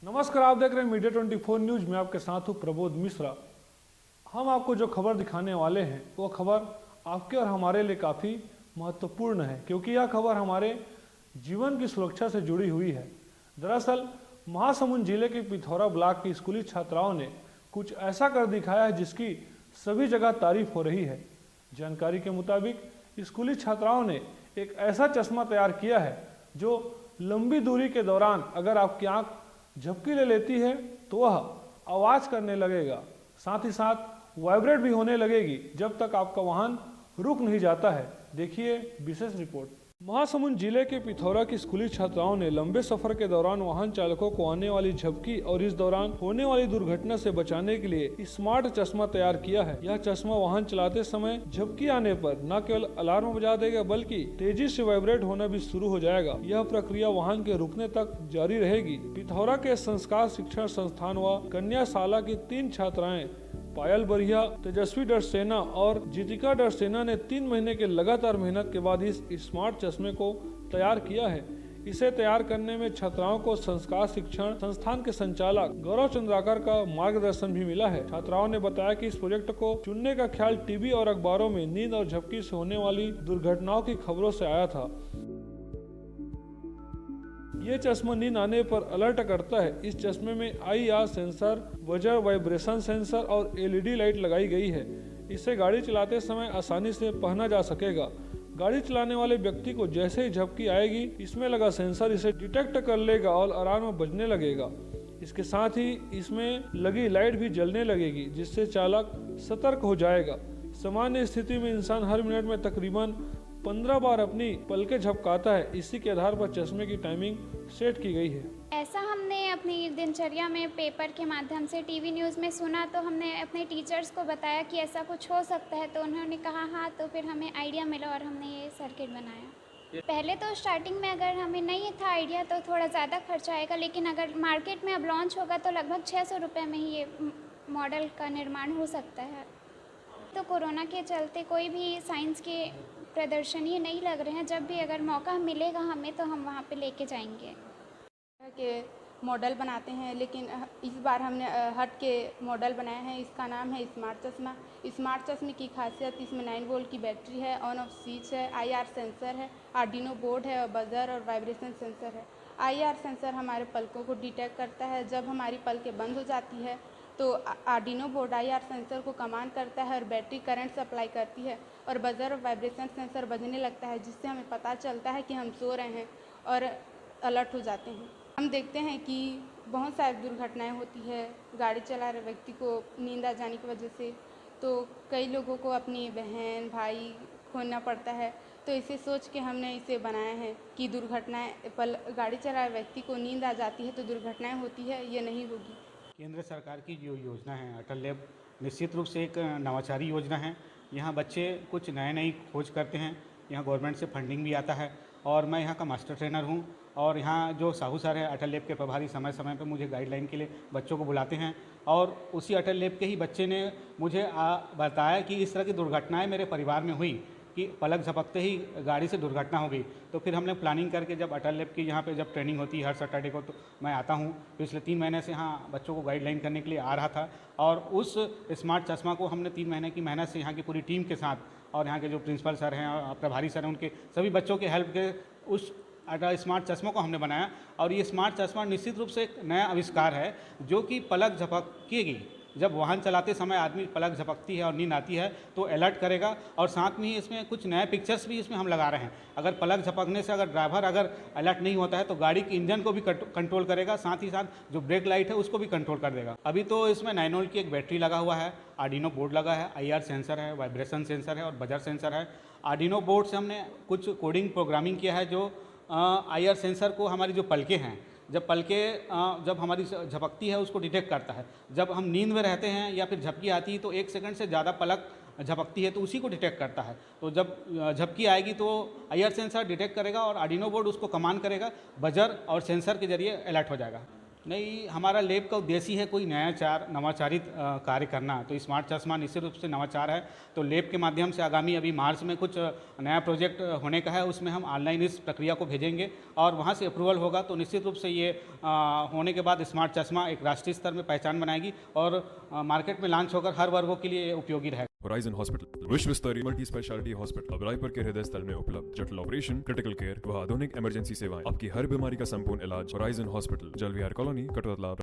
नमस्कार, आप देख रहे हैं मीडिया 24 न्यूज में आपके साथ हूँ प्रबोध मिश्रा। हम आपको जो खबर दिखाने वाले हैं वो खबर आपके और हमारे लिए काफ़ी महत्वपूर्ण है, क्योंकि यह खबर हमारे जीवन की सुरक्षा से जुड़ी हुई है। दरअसल महासमुंद जिले के पिथौरा ब्लॉक की स्कूली छात्राओं ने कुछ ऐसा कर दिखाया है जिसकी सभी जगह तारीफ हो रही है। जानकारी के मुताबिक स्कूली छात्राओं ने एक ऐसा चश्मा तैयार किया है जो लंबी दूरी के दौरान अगर आपकी आंख झपकी ले लेती है तो वह आवाज करने लगेगा, साथ ही साथ वाइब्रेट भी होने लगेगी जब तक आपका वाहन रुक नहीं जाता है। देखिए विशेष रिपोर्ट। महासमुंद जिले के पिथौरा की स्कूली छात्राओं ने लंबे सफर के दौरान वाहन चालकों को आने वाली झपकी और इस दौरान होने वाली दुर्घटना से बचाने के लिए स्मार्ट चश्मा तैयार किया है। यह चश्मा वाहन चलाते समय झपकी आने पर न केवल अलार्म बजा देगा बल्कि तेजी से वाइब्रेट होना भी शुरू हो जाएगा। यह प्रक्रिया वाहन के रुकने तक जारी रहेगी। पिथौरा के संस्कार शिक्षण संस्थान व कन्याशाला की 3 छात्राएं पायल बरिया, तेजस्वी डरसेना और जीतिका डरसेना ने 3 महीने के लगातार मेहनत के बाद इस स्मार्ट चश्मे को तैयार किया है। इसे तैयार करने में छात्राओं को संस्कार शिक्षण संस्थान के संचालक गौरव चंद्राकर का मार्गदर्शन भी मिला है। छात्राओं ने बताया कि इस प्रोजेक्ट को चुनने का ख्याल टीवी और अखबारों में नींद और झपकी से होने वाली दुर्घटनाओं की खबरों से आया था। ये चश्मा नींद आने पर अलर्ट करता है। इस चश्मे में IR sensor, buzzer vibration sensor और LED लाइट लगाई गई है। इसे गाड़ी चलाते समय आसानी से पहना जा सकेगा। गाड़ी चलाने वाले व्यक्ति को जैसे ही झपकी आएगी, इसमें लगा सेंसर इसे डिटेक्ट कर लेगा और अलार्म बजने लगेगा। इसके साथ ही इसमें लगी लाइट भी जलने लगेगी, जिससे चालक सतर्क हो जाएगा। सामान्य स्थिति में इंसान हर मिनट में तकरीबन 15 बार अपनी पलकें झपकाता है। इसी के आधार पर चश्मे की टाइमिंग सेट की गई है। ऐसा हमने अपनी दिनचर्या में पेपर के माध्यम से टीवी न्यूज़ में सुना, तो हमने अपने टीचर्स को बताया कि ऐसा कुछ हो सकता है, तो उन्होंने कहा हाँ, तो फिर हमें आइडिया मिला और हमने ये सर्किट बनाया। पहले तो स्टार्टिंग में अगर हमें नहीं था आइडिया तो थोड़ा ज़्यादा खर्चा आएगा, लेकिन अगर मार्केट में अब लॉन्च होगा तो लगभग 600 रुपये में ही ये मॉडल का निर्माण हो सकता है। तो कोरोना के चलते कोई भी साइंस के प्रदर्शनी नहीं लग रहे हैं। जब भी अगर मौका मिलेगा हमें तो हम वहाँ पे लेके जाएंगे। के मॉडल बनाते हैं, लेकिन इस बार हमने हट के मॉडल बनाया है। इसका नाम है स्मार्ट चश्मा। स्मार्ट चश्मे की खासियत इसमें 9 वोल्ट की बैटरी है, ऑन ऑफ स्विच है, IR सेंसर है, आर्डिनो बोर्ड है और बजर और वाइब्रेशन सेंसर है। IR सेंसर हमारे पलकों को डिटेक्ट करता है। जब हमारी पलकें बंद हो जाती है तो आर्डिनो बोर्ड IR सेंसर को कमांड करता है और बैटरी करंट सप्लाई करती है और बजर और वाइब्रेशन सेंसर बजने लगता है, जिससे हमें पता चलता है कि हम सो रहे हैं और अलर्ट हो जाते हैं। हम देखते हैं कि बहुत सारी दुर्घटनाएं होती है गाड़ी चला रहे व्यक्ति को नींद आ जाने की वजह से, तो कई लोगों को अपनी बहन भाई खोना पड़ता है। तो इसे सोच के हमने इसे बनाया है कि दुर्घटनाएं गाड़ी चला रहे व्यक्ति को नींद आ जाती है तो दुर्घटनाएं होती है, ये नहीं होगी। केंद्र सरकार की जो योजना है अटल लैब, निश्चित रूप से एक नवाचारी योजना है। यहाँ बच्चे कुछ नई खोज करते हैं। यहाँ गवर्नमेंट से फंडिंग भी आता है और मैं यहाँ का मास्टर ट्रेनर हूँ। और यहाँ जो साहू सर है अटल लैब के प्रभारी, समय समय पर मुझे गाइडलाइन के लिए बच्चों को बुलाते हैं और उसी अटल लैब के ही बच्चे ने मुझे बताया कि इस तरह की दुर्घटनाएँ मेरे परिवार में हुई कि पलक झपकते ही गाड़ी से दुर्घटना हो गई। तो फिर हमने प्लानिंग करके जब अटल लैब की यहाँ पे जब ट्रेनिंग होती है हर सैटरडे को, तो मैं आता हूँ। पिछले 3 महीने से यहाँ बच्चों को गाइडलाइन करने के लिए आ रहा था और उस स्मार्ट चश्मा को हमने 3 महीने की मेहनत से यहाँ की पूरी टीम के साथ और यहाँ के जो प्रिंसिपल सर हैं और प्रभारी सर हैं, उनके सभी बच्चों के हेल्प के उस स्मार्ट चश्मा को हमने बनाया। और ये स्मार्ट चश्मा निश्चित रूप से एक नया आविष्कार है जो कि पलक झपकेगी। जब वाहन चलाते समय आदमी पलक झपकती है और नींद आती है तो अलर्ट करेगा। और साथ में ही इसमें कुछ नए पिक्चर्स भी इसमें हम लगा रहे हैं। अगर पलक झपकने से अगर ड्राइवर अगर अलर्ट नहीं होता है तो गाड़ी के इंजन को भी कंट्रोल करेगा, साथ ही साथ जो ब्रेक लाइट है उसको भी कंट्रोल कर देगा। अभी तो इसमें 9 वोल्ट की एक बैटरी लगा हुआ है, आर्डिनो बोर्ड लगा है, IR सेंसर है, वाइब्रेशन सेंसर है और बजर सेंसर है। आर्डिनो बोर्ड से हमने कुछ कोडिंग प्रोग्रामिंग किया है जो IR सेंसर को हमारी जो पलकें हैं, जब हमारी झपकती है उसको डिटेक्ट करता है। जब हम नींद में रहते हैं या फिर झपकी आती है तो 1 सेकंड से ज़्यादा पलक झपकती है तो उसी को डिटेक्ट करता है। तो जब झपकी आएगी तो IR सेंसर डिटेक्ट करेगा और आर्डिनो बोर्ड उसको कमांड करेगा, बजर और सेंसर के जरिए अलर्ट हो जाएगा। नहीं, हमारा लैब का उद्देश्य ही है कोई नवाचारित कार्य करना। तो स्मार्ट चश्मा निश्चित रूप से नवाचार है। तो लैब के माध्यम से आगामी अभी मार्च में कुछ नया प्रोजेक्ट होने का है, उसमें हम ऑनलाइन इस प्रक्रिया को भेजेंगे और वहाँ से अप्रूवल होगा तो निश्चित रूप से ये होने के बाद स्मार्ट चश्मा एक राष्ट्रीय स्तर में पहचान बनाएगी और मार्केट में लॉन्च होकर हर वर्गों के लिए उपयोगी रहेगा। होराइजन हॉस्पिटल विश्व स्तरीय मल्टी स्पेशलिटी हॉस्पिटल अब रायपुर के हृदय स्थल में उपलब्ध। जटिल ऑपरेशन, क्रिटिकल केयर व आधुनिक इमरजेंसी सेवाएं, आपकी हर बीमारी का संपूर्ण इलाज। Horizon hospital, जलविहार colony, Katotala.